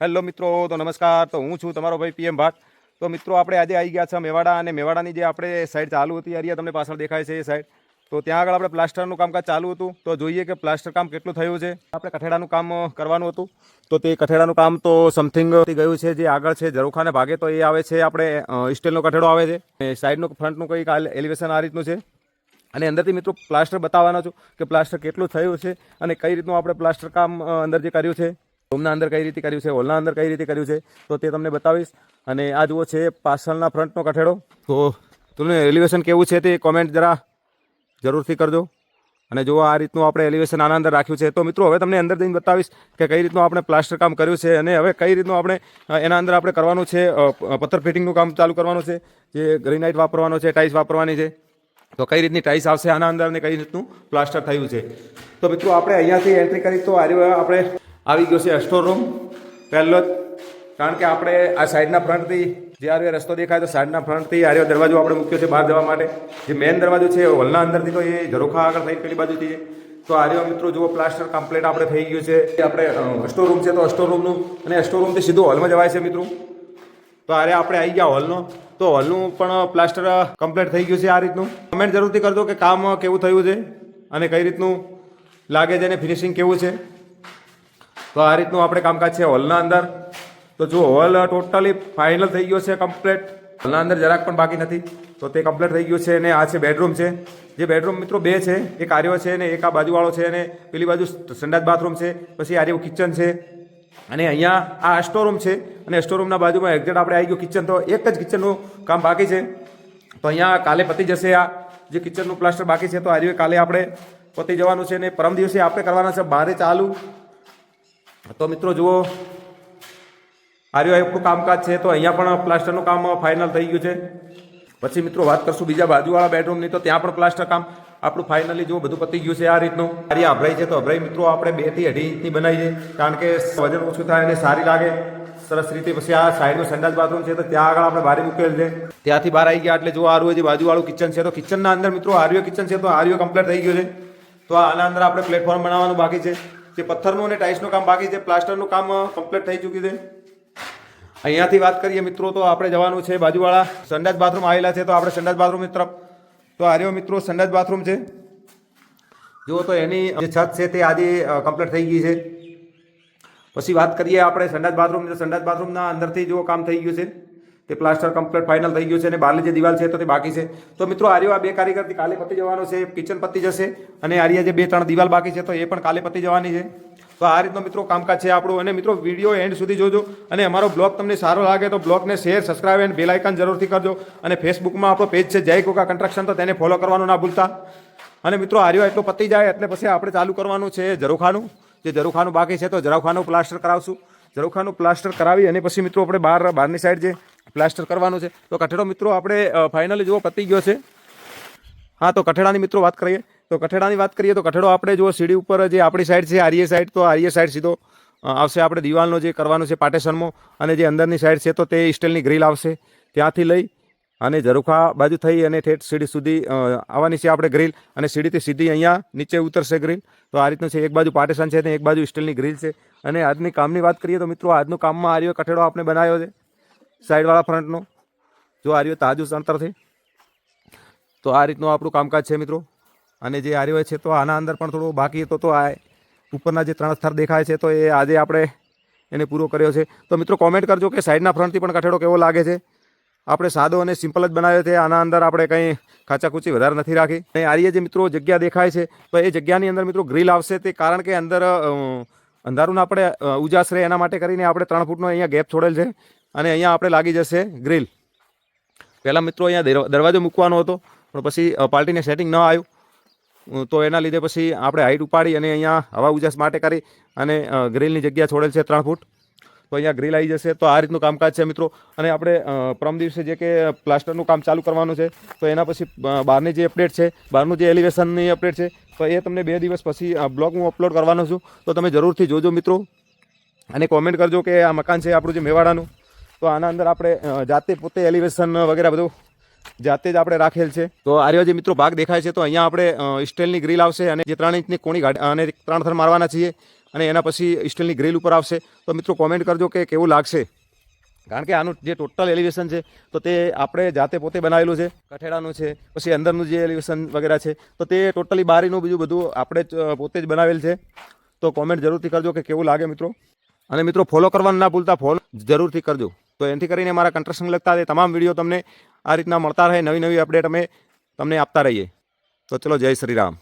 Hello મિત્રો, તો નમસ્કાર. તો હું છું તમારો ભાઈ પીએમ ભાટ. તો મિત્રો આપણે આજે આવી ગયા છે મેવાડા, અને મેવાડાની જે આપણે સાઈડ ચાલુ હતી એરિયા તમને પાછળ દેખાય છે એ સાઈડ. તો ત્યાં આગળ આપણે પ્લાસ્ટરનું કામકાજ ચાલુ હતું. તો જોઈએ કે પ્લાસ્ટર કામ કેટલું થયું છે. આપણે કઠેડાનું કામ કરવાનું હતું. તો તે કઠેડાનું કામ તો સમથિંગ ગયું છે. જે આગળ છે ઝરૂખાને ભાગે તો એ આવે છે આપણે સ્ટીલનો કઠેડો આવે છે. સાઈડનું ફ્રન્ટનું કંઈક એલિવેશન આ રીતનું છે. અને અંદરથી મિત્રો પ્લાસ્ટર બતાવવાનો છું કે પ્લાસ્ટર કેટલું થયું છે અને કઈ રીતનું આપણે પ્લાસ્ટર કામ અંદર જે કર્યું છે, રૂમના અંદર કઈ રીતે કર્યું છે, હોલના અંદર કઈ રીતે કર્યું છે, તો તે તમને બતાવીશ. અને આ જુઓ છે પાછળના ફ્રન્ટનો કઠેડો. તો તમને એલિવેશન કેવું છે તે કોમેન્ટ જરા જરૂરથી કરજો. અને જો આ રીતનું આપણે એલિવેશન આના અંદર રાખ્યું છે. તો મિત્રો હવે તમને અંદર જઈને બતાવીશ કે કઈ રીતનું આપણે પ્લાસ્ટર કામ કર્યું છે અને હવે કઈ રીતનું આપણે એના અંદર આપણે કરવાનું છે. પથ્થર ફિટિંગનું કામ ચાલુ કરવાનું છે, જે ગ્રેનાઇટ વાપરવાનો છે, ટાઇલ્સ વાપરવાની છે. તો કઈ રીતની ટાઇલ્સ આવશે આના અંદર અને કઈ રીતનું પ્લાસ્ટર થયું છે. તો મિત્રો આપણે અહીંયાથી એન્ટ્રી કરી તો આપણે આવી ગયો છે સ્ટોર રૂમ પહેલો જ. કારણ કે આપણે આ સાઈડના ફ્રન્ટથી જે આર્યો રસ્તો દેખાય તો સાઈડના ફ્રન્ટથી આર્યો દરવાજો આપણે મૂક્યો છે બહાર જવા માટે. જે મેઇન દરવાજો છે હોલના અંદરથી તો એ ઝરૂખા આગળ થઈ પેલી બાજુથી છે. તો આર્યો મિત્રો જુઓ પ્લાસ્ટર કમ્પ્લીટ આપણે થઈ ગયું છે. આપણે સ્ટોર રૂમ છે તો સ્ટોર રૂમનું અને સ્ટોર રૂમથી સીધું હોલમાં જવાય છે મિત્રો. તો આરે આપણે આવી ગયા હોલનો. તો હોલનું પણ પ્લાસ્ટર કમ્પ્લીટ થઈ ગયું છે આ રીતનું. કમેન્ટ જરૂરથી કરજો કે કામ કેવું થયું છે અને કઈ રીતનું લાગે છે અને ફિનિશિંગ કેવું છે. તો આ રીતનું આપણે કામકાજ છે હોલના અંદર. તો જો હોલ ટોટલી ફાઇનલ થઈ ગયો છે કમ્પ્લીટ. હોલના અંદર જરાક પણ બાકી નથી. તો તે કમ્પ્લીટ થઈ ગયું છે. અને આ છે બેડરૂમ છે. જે બેડરૂમ મિત્રો બે છે, એક આર્યો છે અને એક આ બાજુવાળો છે. અને પેલી બાજુ સંડાસ બાથરૂમ છે, પછી આર્યો કિચન છે. અને અહીંયા આ સ્ટોરૂમ છે અને સ્ટોરૂમના બાજુમાં એક્ઝેક્ટ આપણે આવી ગયું કિચન. તો એક જ કિચનનું કામ બાકી છે. તો અહીંયા કાલે પતી જશે. આ જે કિચનનું પ્લાસ્ટર બાકી છે તો આ કાલે આપણે પતી જવાનું છે. અને પરમ દિવસે આપણે કરવાના છે બારે ચાલુ. તો મિત્રો જુઓ આર્યો એટલું કામકાજ છે. તો અહીંયા પણ પ્લાસ્ટરનું કામ ફાઇનલ થઈ ગયું છે. પછી મિત્રો વાત કરશું બીજા બાજુવાળા બેડરૂમની. તો ત્યાં પણ પ્લાસ્ટર કામ આપણું ફાઇનલી જો બધું પતી ગયું છે આ રીતનું. સારી અભરાઈ છે. તો અભરાઈ મિત્રો આપણે 2 થી 2.5 ઇંચની બનાવી છે. કારણ કે વજન ઓછું થાય અને સારી લાગે સરસ રીતે. પછી આ સાઈડમાં સંડાસ બાથરૂમ છે તો ત્યાં આગળ આપણે બારી મૂકેલ છે. ત્યાંથી બહાર આવી ગયા એટલે જો આર્યો જે બાજુવાળું કિચન છે. તો કિચનના અંદર મિત્રો આર્યો કિચન છે. તો આર્યો કમ્પ્લીટ થઈ ગયો છે. તો આના અંદર આપણે પ્લેટફોર્મ બનાવવાનું બાકી છે. જે પથ્થરનું અને ટાઇલ્સનું કામ બાકી છે. પ્લાસ્ટરનું કામ કમ્પ્લીટ થઈ ચૂક્યું છે. અહીંયાથી વાત કરીએ મિત્રો તો આપણે જવાનું છે બાજુવાળા સંડાસ બાથરૂમ આવેલા છે. તો આપણે સંડાસ બાથરૂમની તરફ. તો આર્યો મિત્રો સંડાસ બાથરૂમ છે. જુઓ તો એની જે છત છે તે આજે કમ્પ્લીટ થઈ ગઈ છે. પછી વાત કરીએ આપણે સંડાસ બાથરૂમ. સંડાસ બાથરૂમના અંદરથી જો કામ થઈ ગયું છે તે પ્લાસ્ટર કમ્પ્લીટ ફાઇનલ થઈ ગયું છે. અને બહારની જે દિવાલ છે તો તે બાકી છે. તો મિત્રો આર્યો આ 2 કારીગરથી કાલે પતી જવાનો છે. કિચન પતી જશે અને આર્યા જે 2-3 દિવાલ બાકી છે તો એ પણ કાલે પતી જવાની છે. તો આ રીતનો મિત્રો કામકાજ છે આપણું. અને મિત્રો વિડીયો એન્ડ સુધી જોજો. અને અમારો બ્લોગ તમને સારો લાગે તો બ્લોગને શેર, સબસ્ક્રાઇબ અને બેલ આઇકન જરૂરથી કરજો. અને ફેસબુકમાં આપણો પેજ છે જય કોકા કન્સ્ટ્રક્શન, તો તેને ફોલો કરવાનું ના ભૂલતા. અને મિત્રો આર્યો એટલો પતી જાય એટલે પછી આપણે ચાલુ કરવાનું છે ઝરૂખાનું. જે ઝરૂખાનું બાકી છે તો ઝરૂખાનું પ્લાસ્ટર કરાવશું. ઝરૂખાનું પ્લાસ્ટર કરાવી અને પછી મિત્રો આપણે બહારની સાઈડ જે પ્લાસ્ટર કરવાનું છે. તો કઠેડો મિત્રો આપણે ફાઇનલી જો પતી ગયો છે. હા, તો કઠેડાની મિત્રો વાત કરીએ. તો કઠેડાની વાત કરીએ તો કઠેડો આપણે જો સીડી ઉપર જે આપણી સાઈડ છે આર્ય સાઈડ, તો આર્ય સાઈડ સીધો આવશે આપણે દિવાલનો જે કરવાનું છે પાર્ટેશનમાં. અને જે અંદરની સાઈડ છે તો તે સ્ટીલની ગ્રીલ આવશે. ત્યાંથી લઈ અને ઝરૂખા બાજુ થઈ અને ઠેઠ સીડી સુધી આવવાની છે આપણે ગ્રીલ. અને સીડીથી સીધી અહીંયા નીચે ઉતરશે ગ્રીલ. તો આ રીતનું છે. એક બાજુ પાર્ટેશન છે ને એક બાજુ સ્ટીલની ગ્રીલ છે. અને આજની કામની વાત કરીએ તો મિત્રો આજનું કામમાં આર્યો કઠેડો આપણે બનાવ્યો છે સાઈડવાળા ફ્રન્ટનો. જો આર્યો તાજુ અંતરથી. તો આ રીતનું આપણું કામકાજ છે મિત્રો. અને જે આર્યો છે તો આના અંદર પણ થોડું બાકી હતો. તો આ ઉપરના જે 3 સ્તર દેખાય છે તો એ આજે આપણે એને પૂરો કર્યો છે. તો મિત્રો કોમેન્ટ કરજો કે સાઈડના ફ્રન્ટથી પણ કઠેડો કેવો લાગે છે. આપણે સાદો અને સિમ્પલ જ બનાવ્યો છે. આના અંદર આપણે કંઈ ખાચાખૂચી વધારે નથી રાખી. અને આર્ય જે મિત્રો જગ્યા દેખાય છે તો એ જગ્યાની અંદર મિત્રો ગ્રીલ આવશે. તે કારણ કે અંદર અંધારું આપણે ઉજાસ રહે એના માટે કરીને આપણે 3 ફૂટનો અહીંયા ગેપ છોડેલ છે. અને અહીંયા આપણે લાગી જશે ગ્રીલ. પહેલાં મિત્રો અહીંયા દરવાજો મૂકવાનો હતો પણ પછી પાર્ટીને સેટિંગ ન આવ્યું. તો એના લીધે પછી આપણે હાઈટ ઉપાડી અને અહીંયા હવા ઉજાસ માટે કરી અને ગ્રીલની જગ્યા છોડેલ છે 3 ફૂટ. તો અહીંયા ગ્રીલ આવી જશે. તો આ રીતનું કામકાજ છે મિત્રો. અને આપણે પરમ દિવસે જે કે પ્લાસ્ટરનું કામ ચાલુ કરવાનું છે તો એના પછી બહારની જે અપડેટ છે, બહારનું જે એલિવેશનની અપડેટ છે તો એ તમને 2 દિવસ પછી બ્લોગ હું અપલોડ કરવાનો છું. તો તમે જરૂરથી જોજો મિત્રો. અને કોમેન્ટ કરજો કે આ મકાન છે આપણું જે મેવાડાનું. તો આના અંદર આપણે જાતે પોતે એલિવેશન વગેરે બધું જાતે જ આપણે રાખેલ છે. તો આ રહ્યો જે મિત્રો ભાગ દેખાય છે તો અહીંયા આપણે સ્ટીલની ગ્રીલ આવશે અને જે 3 ઇંચની કોણી અને 3 થર મારવાના છીએ અને એના પછી સ્ટીલની ગ્રીલ ઉપર આવશે. તો મિત્રો કોમેન્ટ કરજો કે કેવું લાગશે, કારણ કે આનું જે ટોટલ એલિવેશન છે તો તે આપણે જાતે પોતે બનાવેલું છે. કઠેડાનું છે, પછી અંદરનું જે એલિવેશન વગેરે છે તો તે ટોટલી બારીનું બીજું બધું આપણે પોતે જ બનાવેલ છે. તો કોમેન્ટ જરૂરથી કરજો કે કેવું લાગે મિત્રો. અને મિત્રો ફોલો કરવાનું ના ભૂલતા, ફોલો જરૂરથી કરજો. તો એનાથી કરીને મારા કન્સ્ટ્રક્શન લગતા તમામ વિડીયો તમને આ રીતના મળતા રહે, નવી નવી અપડેટ અમે તમને આપતા રહીએ. તો ચલો, જય શ્રી રામ.